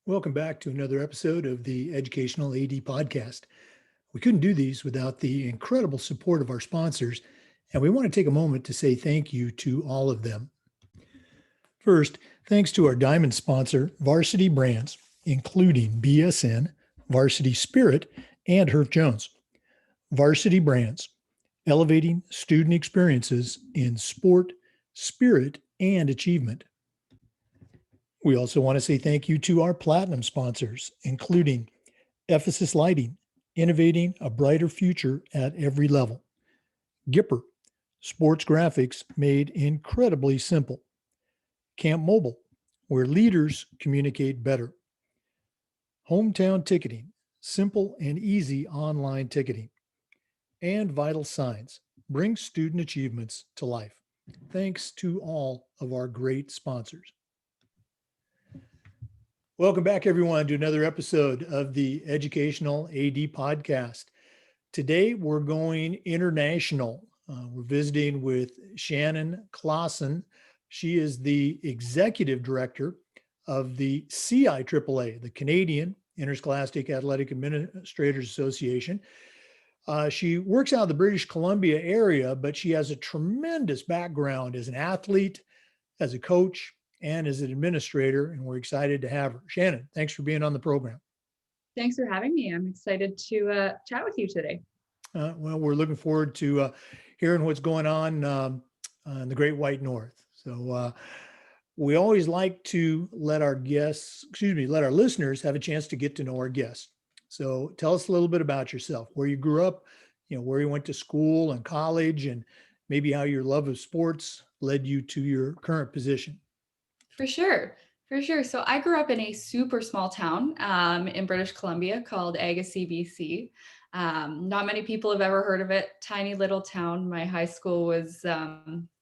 Welcome back to another episode of the Educational AD Podcast. We couldn't do these without the incredible support of our sponsors, and we want to take a moment to say thank you to all of them. First, thanks to our diamond sponsor, Varsity Brands, including BSN, Varsity Spirit, and Herff Jones. Varsity Brands, elevating student experiences in sport, spirit, and achievement. We also want to say thank you to our platinum sponsors, including Ephesus Lighting, innovating a brighter future at every level. Gipper, sports graphics made incredibly simple. Camp Mobile, where leaders communicate better. Hometown Ticketing, simple and easy online ticketing. And Vital Signs, bring student achievements to life. Thanks to all of our great sponsors. Welcome back, everyone, to another episode of the Educational AD Podcast. Today, we're going international. We're visiting with Shannon Klassen. She is the executive director of the CIAAA, the Canadian Interscholastic Athletic Administrators Association. She works out of the British Columbia area, but she has a tremendous background as an athlete, as a coach, and as an administrator, and we're excited to have her. Shannon, thanks for being on the program. Thanks for having me. I'm excited to chat with you today. Well, we're looking forward to hearing what's going on in the Great White North. So we always like to let our listeners have a chance to get to know our guests. So tell us a little bit about yourself, where you grew up, where you went to school and college, and maybe how your love of sports led you to your current position. For sure. So I grew up in a super small town in British Columbia called Agassiz, BC. Not many people have ever heard of it. Tiny little town. My high school was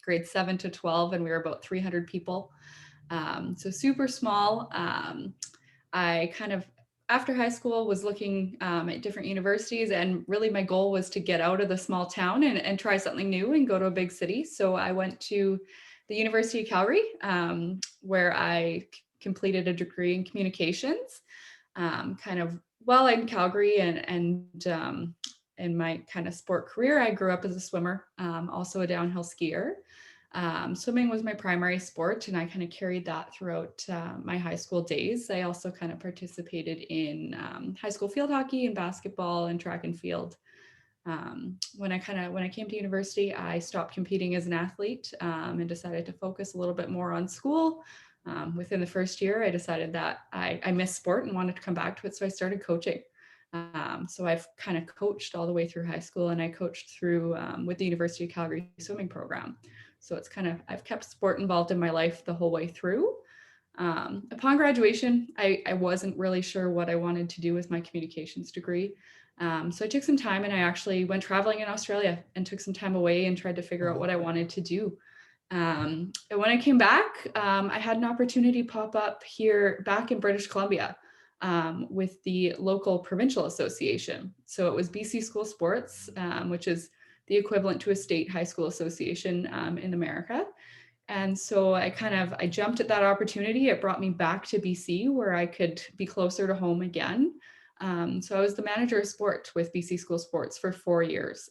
grade 7 to 12, and we were about 300 people. So super small. I kind of, after high school, was looking at different universities, and really my goal was to get out of the small town and try something new and go to a big city. So I went to the University of Calgary, where I completed a degree in communications. Kind of while in Calgary and in my kind of sport career, I grew up as a swimmer, also a downhill skier. Swimming was my primary sport, and I kind of carried that throughout my high school days. I also kind of participated in high school field hockey and basketball and track and field. When I came to university, I stopped competing as an athlete and decided to focus a little bit more on school. Within the first year, I decided that I missed sport and wanted to come back to it, so I started coaching. So I've kind of coached all the way through high school, and I coached through with the University of Calgary swimming program. So it's kind of, I've kept sport involved in my life the whole way through. Upon graduation, I wasn't really sure what I wanted to do with my communications degree. So I took some time, and I actually went traveling in Australia and took some time away and tried to figure out what I wanted to do. And when I came back, I had an opportunity pop up here back in British Columbia with the local provincial association. So it was BC School Sports, which is the equivalent to a state high school association in America. And so I jumped at that opportunity. It brought me back to BC, where I could be closer to home again. So I was the manager of sport with BC School Sports for 4 years.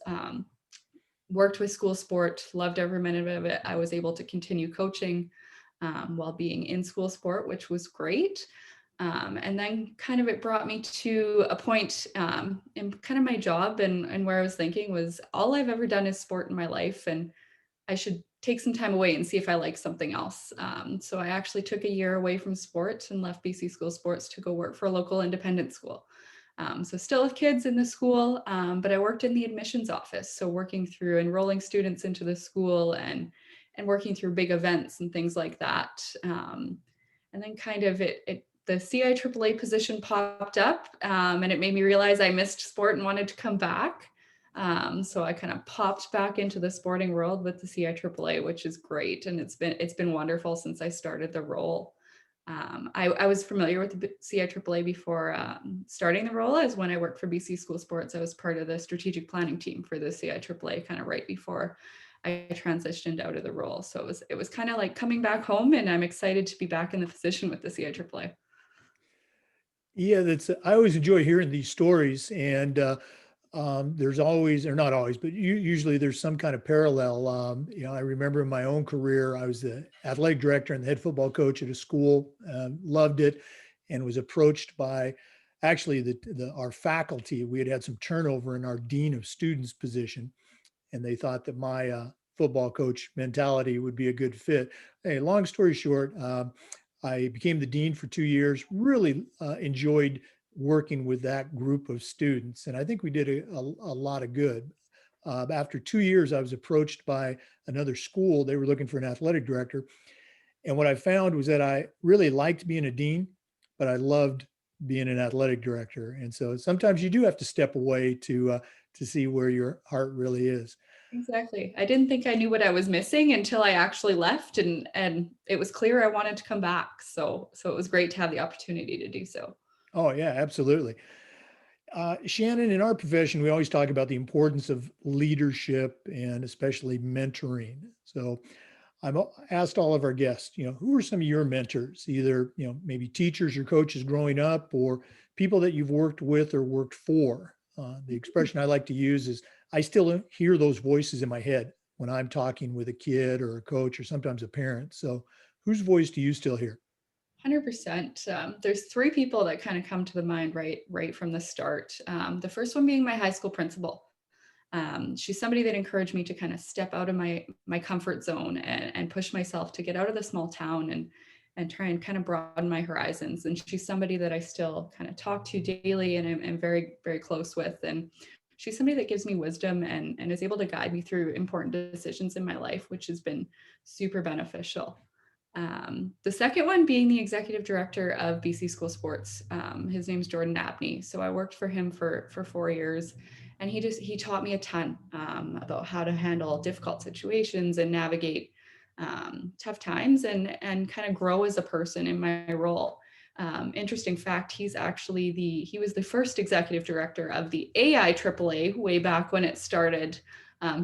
Worked with school sport, loved every minute of it. I was able to continue coaching while being in school sport, which was great. And then kind of it brought me to a point in kind of my job and where I was thinking was, all I've ever done is sport in my life, and I should take some time away and see if I like something else. So I actually took a year away from sports and left BC School Sports to go work for a local independent school. So still with kids in the school, but I worked in the admissions office. So working through enrolling students into the school and working through big events and things like that. And then kind of the CIAAA position popped up, and it made me realize I missed sport and wanted to come back. So I kind of popped back into the sporting world with the CIAAA, which is great. And it's been wonderful since I started the role. I was familiar with the CIAAA before starting the role, as when I worked for BC School Sports, I was part of the strategic planning team for the CIAAA kind of right before I transitioned out of the role. So it was kind of like coming back home, and I'm excited to be back in the position with the CIAAA. Yeah, I always enjoy hearing these stories, and there's always, or not always, but usually there's some kind of parallel. I remember in my own career, I was the athletic director and the head football coach at a school, loved it, and was approached by actually our faculty. We had had some turnover in our dean of students position, and they thought that my football coach mentality would be a good fit. Hey, long story short, I became the dean for 2 years, really enjoyed working with that group of students. And I think we did a lot of good. After 2 years, I was approached by another school. They were looking for an athletic director. And what I found was that I really liked being a dean, but I loved being an athletic director. And so sometimes you do have to step away to see where your heart really is. Exactly. I didn't think I knew what I was missing until I actually left, and it was clear I wanted to come back. So it was great to have the opportunity to do so. Oh, yeah, absolutely. Shannon, in our profession, we always talk about the importance of leadership and especially mentoring. So I've asked all of our guests, who are some of your mentors, either, maybe teachers or coaches growing up or people that you've worked with or worked for? The expression I like to use is I still hear those voices in my head when I'm talking with a kid or a coach or sometimes a parent. So whose voice do you still hear? 100%. There's three people that kind of come to the mind right from the start. The first one being my high school principal. She's somebody that encouraged me to kind of step out of my comfort zone and push myself to get out of the small town and try and kind of broaden my horizons. And she's somebody that I still kind of talk to daily and am very, very close with. And she's somebody that gives me wisdom and is able to guide me through important decisions in my life, which has been super beneficial. The second one being the executive director of BC School Sports. His name's Jordan Abney. So I worked for him for 4 years, and he taught me a ton about how to handle difficult situations and navigate tough times and kind of grow as a person in my role. Interesting fact, he was the first executive director of the AIAAA way back when it started.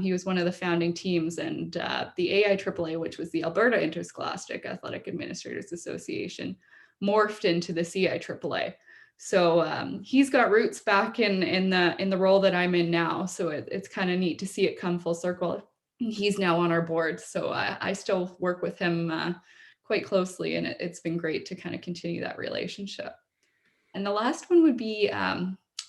He was one of the founding teams, and the AIAAA, which was the Alberta Interscholastic Athletic Administrators Association, morphed into the CIAAA. So he's got roots back in the role that I'm in now. So it's kind of neat to see it come full circle. He's now on our board, so I still work with him quite closely, and it's been great to kind of continue that relationship. And the last one would be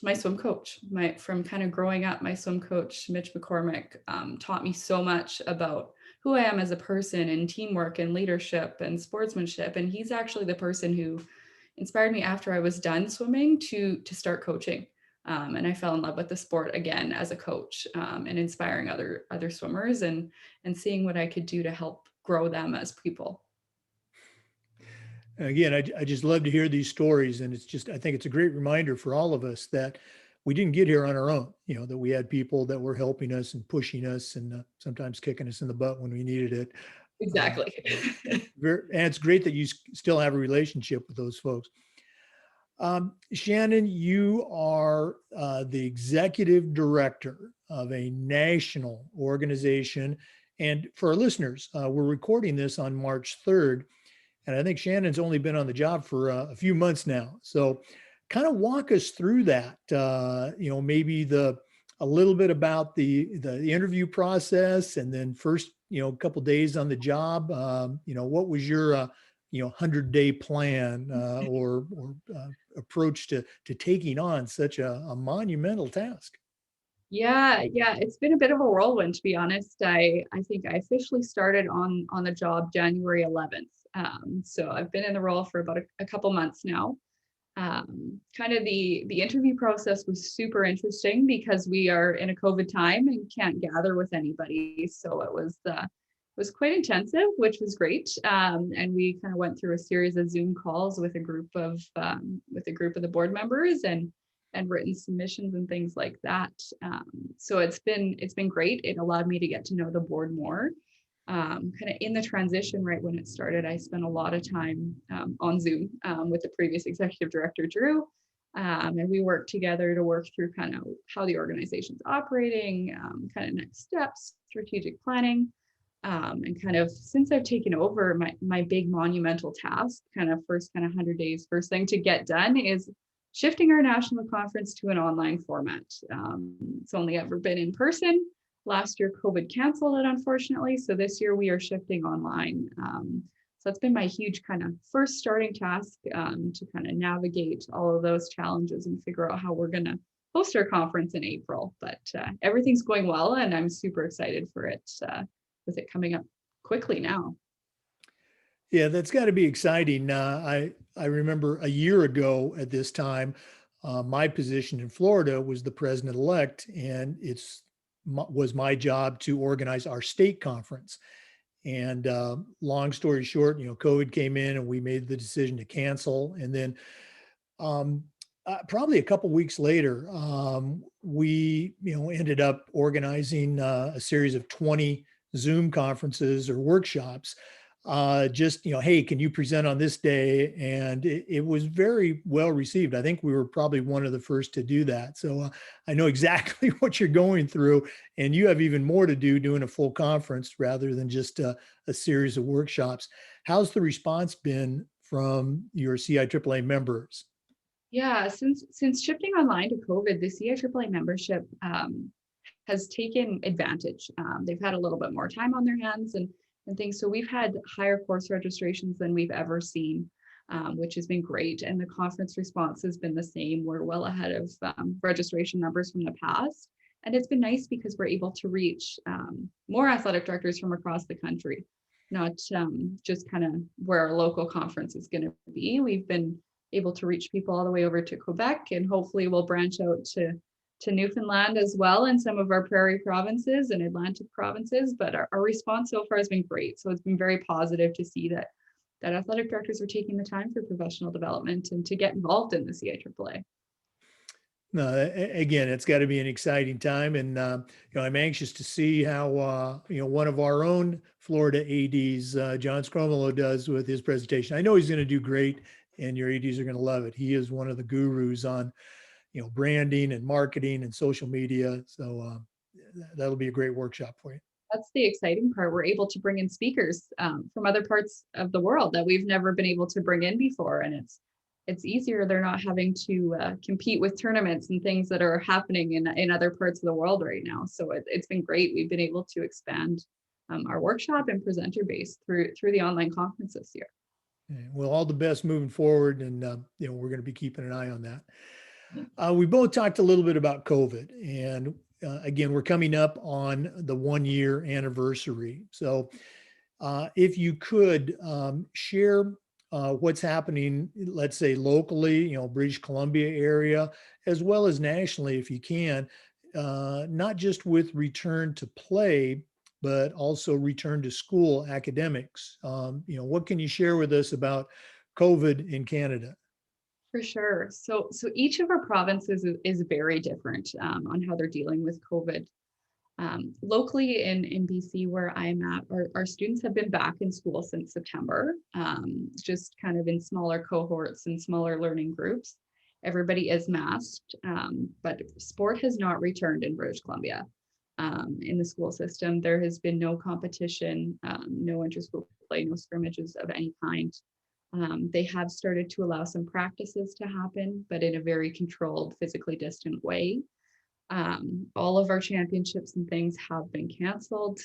my swim coach. From kind of growing up, my swim coach, Mitch McCormick, taught me so much about who I am as a person and teamwork and leadership and sportsmanship. And he's actually the person who inspired me after I was done swimming to start coaching. And I fell in love with the sport again as a coach, and inspiring other swimmers and seeing what I could do to help grow them as people. Again, I just love to hear these stories. And I think it's a great reminder for all of us that we didn't get here on our own, that we had people that were helping us and pushing us and sometimes kicking us in the butt when we needed it. Exactly. And it's great that you still have a relationship with those folks. Shannon, you are the executive director of a national organization. And for our listeners, we're recording this on March 3rd. And I think Shannon's only been on the job for a few months now. So kind of walk us through that, maybe a little bit about the interview process and then first, a couple days on the job. What was your 100-day plan or approach to taking on such a monumental task? Yeah, it's been a bit of a whirlwind, to be honest. I think I officially started on the job January 11th. So I've been in the role for about a couple months now. Kind of the interview process was super interesting because we are in a COVID time and can't gather with anybody. So it was quite intensive, which was great. And we kind of went through a series of Zoom calls with a group of the board members and written submissions and things like that. So it's been great. It allowed me to get to know the board more. Kind of in the transition, right when it started, I spent a lot of time on Zoom with the previous executive director, Drew. And we worked together to work through kind of how the organization's operating, kind of next steps, strategic planning. And kind of since I've taken over, my big monumental task, kind of 100 days, first thing to get done is shifting our national conference to an online format. It's only ever been in person. Last year, COVID canceled it, unfortunately. So this year we are shifting online. So that's been my huge kind of first starting task, to kind of navigate all of those challenges and figure out how we're going to host our conference in April. But everything's going well, and I'm super excited for it, with it coming up quickly now. Yeah, that's got to be exciting. I remember a year ago at this time, my position in Florida was the president-elect, and was my job to organize our state conference. And long story short, COVID came in, and we made the decision to cancel. And then um, probably a couple weeks later, we ended up organizing a series of 20 Zoom conferences or workshops. Just hey, can you present on this day? And it was very well received. I think we were probably one of the first to do that. So I know exactly what you're going through, and you have even more to do doing a full conference rather than just a series of workshops. How's the response been from your CIAAA members? Yeah, since shifting online to COVID, the CIAAA membership has taken advantage. They've had a little bit more time on their hands and things. So we've had higher course registrations than we've ever seen, which has been great. And the conference response has been the same. We're well ahead of registration numbers from the past. And it's been nice because we're able to reach more athletic directors from across the country, not just kind of where our local conference is going to be. We've been able to reach people all the way over to Quebec, and hopefully we'll branch out to Newfoundland as well, and some of our prairie provinces and Atlantic provinces. But our response so far has been great. So it's been very positive to see that athletic directors are taking the time for professional development and to get involved in the CIAAA. No, again, it's got to be an exciting time, and I'm anxious to see how one of our own Florida ADs, John Scromolo, does with his presentation. I know he's going to do great, and your ADs are going to love it. He is one of the gurus on branding and marketing and social media. So that'll be a great workshop for you. That's the exciting part. We're able to bring in speakers from other parts of the world that we've never been able to bring in before, and it's easier. They're not having to compete with tournaments and things that are happening in other parts of the world right now. So it's been great. We've been able to expand our workshop and presenter base through the online conference this year. Well, all the best moving forward, and we're going to be keeping an eye on that. We both talked a little bit about COVID, and again, we're coming up on the 1-year anniversary. So if you could share what's happening, let's say locally, British Columbia area, as well as nationally, if you can, not just with return to play, but also return to school academics. What can you share with us about COVID in Canada? For sure. So each of our provinces is very different on how they're dealing with COVID. Locally in BC, where I'm at, our students have been back in school since September, just kind of in smaller cohorts and smaller learning groups. Everybody is masked, but sport has not returned in British Columbia. In the school system, there has been no competition, no interschool play, no scrimmages of any kind. They have started to allow some practices to happen, but in a very controlled, physically distant way. All of our championships and things have been canceled.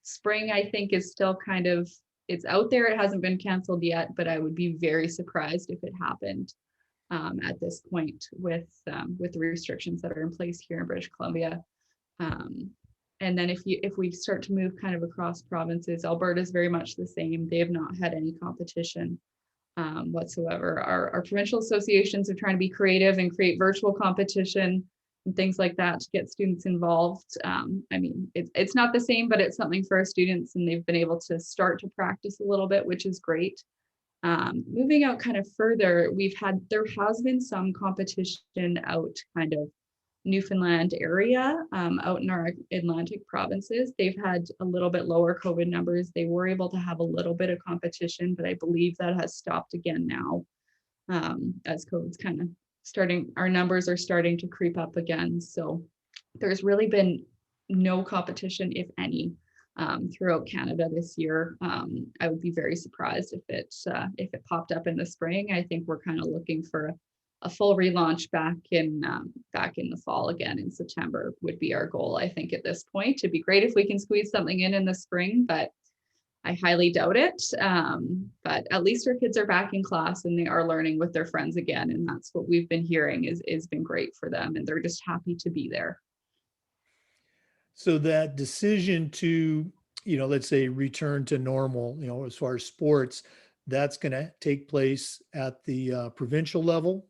Spring, I think, is still kind of, it's out there. It hasn't been canceled yet, but I would be very surprised if it happened at this point with the restrictions that are in place here in British Columbia. And then if we start to move kind of across provinces, Alberta is very much the same. They have not had any competition whatsoever. Our provincial associations are trying to be creative and create virtual competition and things like that to get students involved. I mean, it's not the same, but it's something for our students, and they've been able to start to practice a little bit, which is great. Moving out kind of further, there has been some competition out kind of Newfoundland area, out in our Atlantic provinces. They've had a little bit lower COVID numbers. They were able to have a little bit of competition, but I believe that has stopped again now, as COVID's kind of our numbers are starting to creep up again. So there's really been no competition, if any, throughout Canada this year. I would be very surprised if it popped up in the spring. I think we're kind of looking for a full relaunch back in the fall again in September would be our goal. I think at this point, it'd be great if we can squeeze something in the spring, but I highly doubt it. But at least our kids are back in class and they are learning with their friends again, and that's what we've been hearing is been great for them, and they're just happy to be there. So that decision to, let's say return to normal, as far as sports, that's going to take place at the provincial level.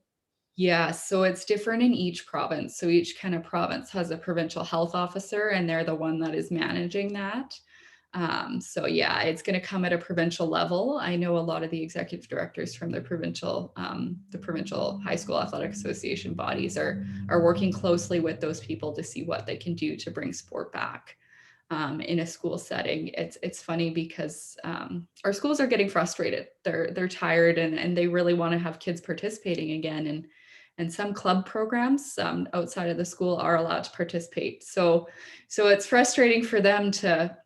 Yeah, so it's different in each province. So each kind of province has a provincial health officer, and they're the one that is managing that. So yeah, it's going to come at a provincial level. I know a lot of the executive directors from the provincial high school athletic association bodies are working closely with those people to see what they can do to bring sport back. In a school setting. It's funny because our schools are getting frustrated. They're tired and they really want to have kids participating again. And some club programs outside of the school are allowed to participate. So it's frustrating for them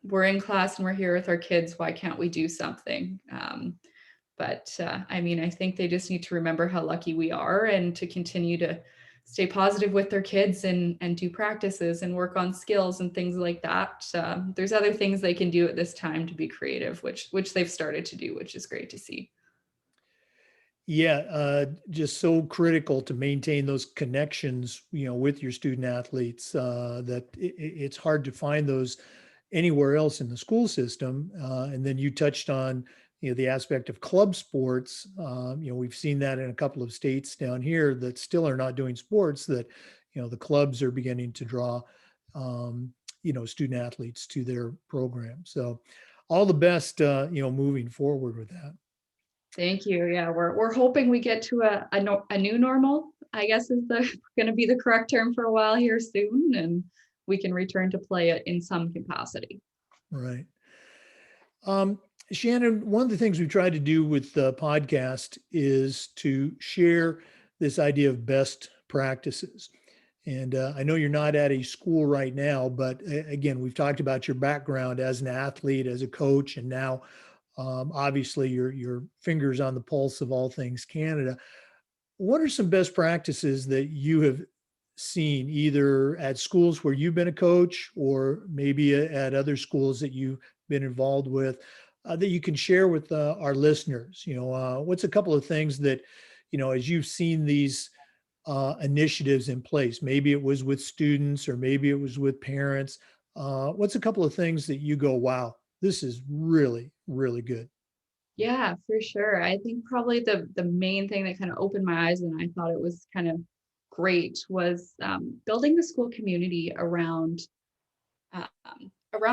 we're in class and we're here with our kids. Why can't we do something? But I mean, I think they just need to remember how lucky we are and to continue to stay positive with their kids and do practices and work on skills and things like that. There's other things they can do at this time to be creative, which they've started to do, which is great to see. Yeah, just so critical to maintain those connections, with your student athletes, that it's hard to find those anywhere else in the school system. And then you touched on, the aspect of club sports. We've seen that in a couple of states down here that still are not doing sports, that, the clubs are beginning to draw, student athletes to their program. So all the best, moving forward with that. Thank you. Yeah, we're hoping we get to a new normal, I guess is the going to be the correct term for a while here soon, and we can return to play it in some capacity. Right. Um, Shannon, one of the things we try to do with the podcast is to share this idea of best practices. And I know you're not at a school right now, but again, we've talked about your background as an athlete, as a coach, and now obviously your fingers on the pulse of all things Canada. What are some best practices that you have seen either at schools where you've been a coach or maybe at other schools that you've been involved with, that you can share with our listeners? What's a couple of things that, as you've seen these initiatives in place, maybe it was with students or maybe it was with parents. What's a couple of things that you go, wow, this is really, really good? Yeah, for sure. I think probably the main thing that kind of opened my eyes and I thought it was kind of great was building the school community around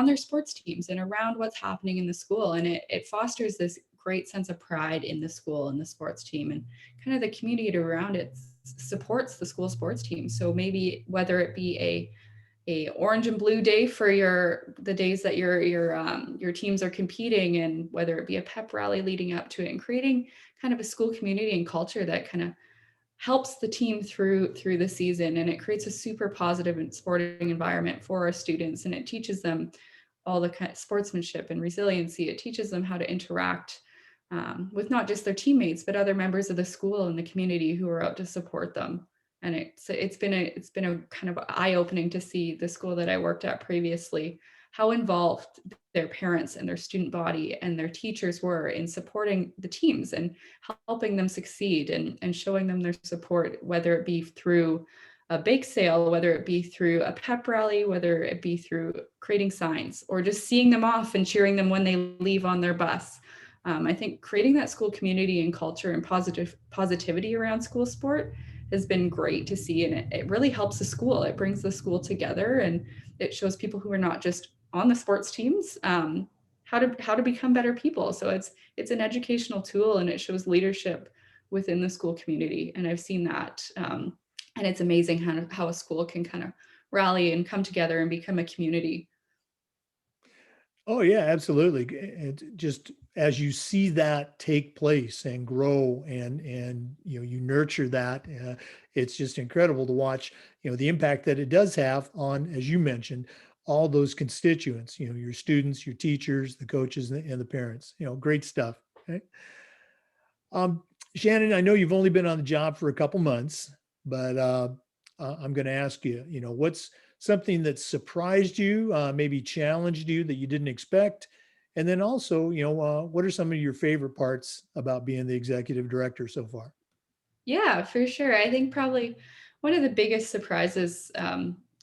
their sports teams and around what's happening in the school. And it fosters this great sense of pride in the school and the sports team, and kind of the community around it supports the school sports team. So maybe whether it be a orange and blue day for the days that your teams are competing, and whether it be a pep rally leading up to it, and creating kind of a school community and culture that kind of helps the team through the season, and it creates a super positive and sporting environment for our students, and it teaches them all the kind of sportsmanship and resiliency. It teaches them how to interact with not just their teammates but other members of the school and the community who are out to support them. And it's been a kind of eye-opening to see the school that I worked at previously, how involved their parents and their student body and their teachers were in supporting the teams and helping them succeed, and showing them their support, whether it be through a bake sale, whether it be through a pep rally, whether it be through creating signs, or just seeing them off and cheering them when they leave on their bus. I think creating that school community and culture and positivity around school sport has been great to see, and it really helps the school. It brings the school together, and it shows people who are not just on the sports teams how to become better people. So it's an educational tool, and it shows leadership within the school community. And I've seen that, and it's amazing how a school can kind of rally and come together and become a community. Oh yeah, absolutely. It just as you see that take place and grow and you nurture that, it's just incredible to watch. The impact that it does have on, as you mentioned, all those constituents. Your students, your teachers, the coaches, and the parents. Great stuff. Okay? Um, Shannon, I know you've only been on the job for a couple months, but I'm going to ask you, what's something that surprised you, maybe challenged you that you didn't expect? And then also, what are some of your favorite parts about being the executive director so far? Yeah, for sure. I think probably one of the biggest surprises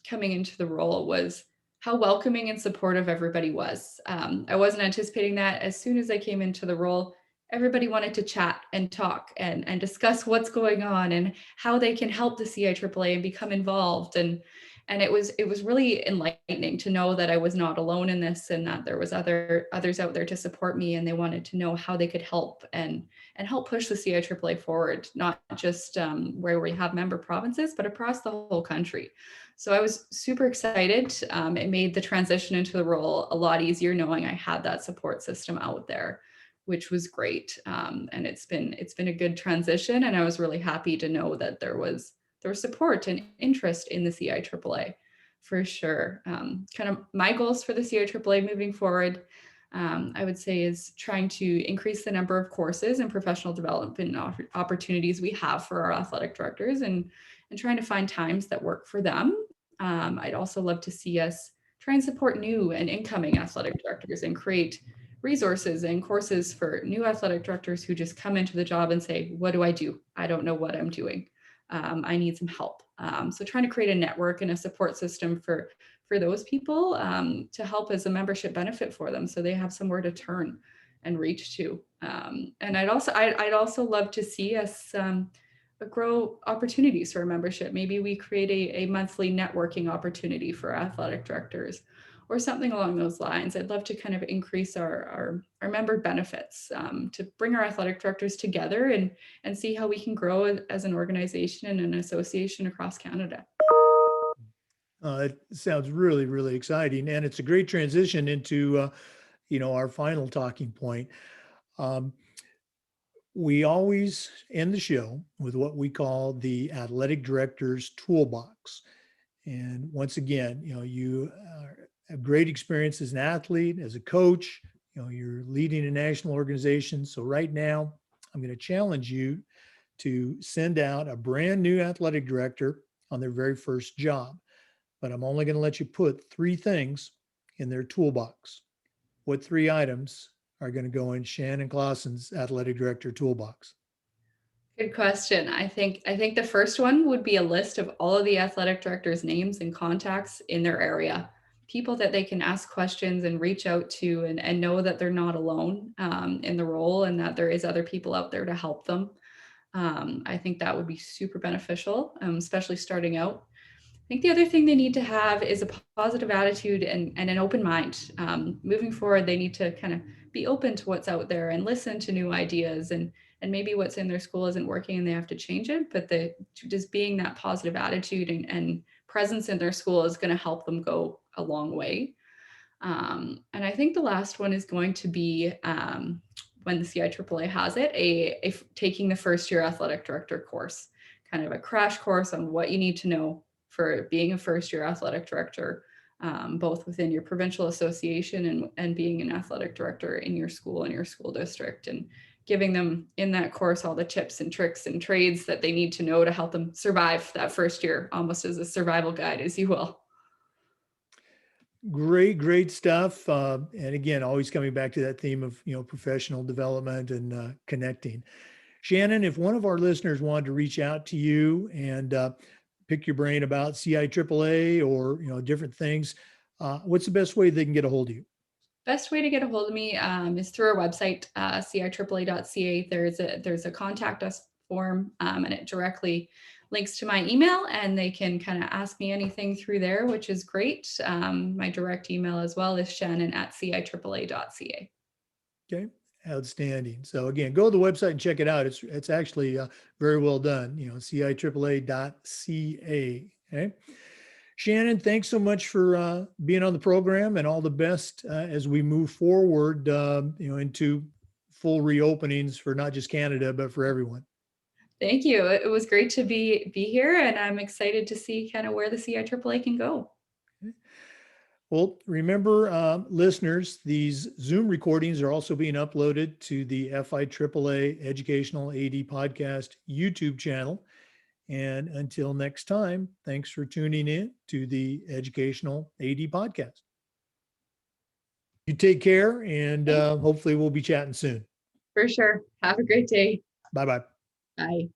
coming into the role was how welcoming and supportive everybody was. I wasn't anticipating that. As soon as I came into the role, everybody wanted to chat and talk and discuss what's going on and how they can help the CIAAA and become involved. And it was really enlightening to know that I was not alone in this and that there was others out there to support me, and they wanted to know how they could help and help push the CIAAA forward, not just where we have member provinces, but across the whole country. So I was super excited. It made the transition into the role a lot easier knowing I had that support system out there, which was great. And it's been a good transition, and I was really happy to know that there was support and interest in the CIAAA for sure. Kind of my goals for the CIAAA moving forward, I would say, is trying to increase the number of courses and professional development opportunities we have for our athletic directors, and trying to find times that work for them. I'd also love to see us try and support new and incoming athletic directors and create resources and courses for new athletic directors who just come into the job and say, what do I do? I don't know what I'm doing. I need some help. So trying to create a network and a support system for those people, to help as a membership benefit for them, so they have somewhere to turn and reach to. And I'd also love to see us grow opportunities for our membership. Maybe we create a monthly networking opportunity for athletic directors or something along those lines. I'd love to kind of increase our member benefits, to bring our athletic directors together and see how we can grow as an organization and an association across Canada. It sounds really, really exciting. And it's a great transition into, our final talking point. Um, we always end the show with what we call the athletic director's toolbox. And once again, you have great experience as an athlete, as a coach, you're leading a national organization. So right now, I'm going to challenge you to send out a brand new athletic director on their very first job. But I'm only going to let you put three things in their toolbox. What three items are going to go in Shannon Klassen's athletic director toolbox? Good question. I think the first one would be a list of all of the athletic directors' names and contacts in their area, people that they can ask questions and reach out to, and know that they're not alone in the role, and that there is other people out there to help them. I think that would be super beneficial, especially starting out. I think the other thing they need to have is a positive attitude and an open mind. Moving forward, they need to kind of be open to what's out there and listen to new ideas, and maybe what's in their school isn't working and they have to change it. But just being that positive attitude and presence in their school is going to help them go a long way. And I think the last one is going to be, when the CIAAA has it, taking the first year athletic director course, kind of a crash course on what you need to know for being a first year athletic director, both within your provincial association and being an athletic director in your school and your school district, and giving them in that course all the tips and tricks and trades that they need to know to help them survive that first year, almost as a survival guide, as you will. Great, great stuff. And again, always coming back to that theme of, professional development and connecting. Shannon, if one of our listeners wanted to reach out to you and pick your brain about CIAAA or, different things, what's the best way they can get a hold of you? Best way to get a hold of me is through our website, ciaaa.ca. There's a contact us form, and it directly links to my email, and they can kind of ask me anything through there, which is great. My direct email as well is shannon@ciaaa.ca. Okay. Outstanding. So again, go to the website and check it out. It's actually very well done. CIAAA.ca. Okay. Shannon, thanks so much for being on the program, and all the best as we move forward, into full reopenings for not just Canada, but for everyone. Thank you. It was great to be here, and I'm excited to see kind of where the CIAAA can go. Well, remember, listeners, these Zoom recordings are also being uploaded to the FIAAA Educational AD Podcast YouTube channel. And until next time, thanks for tuning in to the Educational AD Podcast. You take care, and hopefully we'll be chatting soon. For sure. Have a great day. Bye-bye. Bye.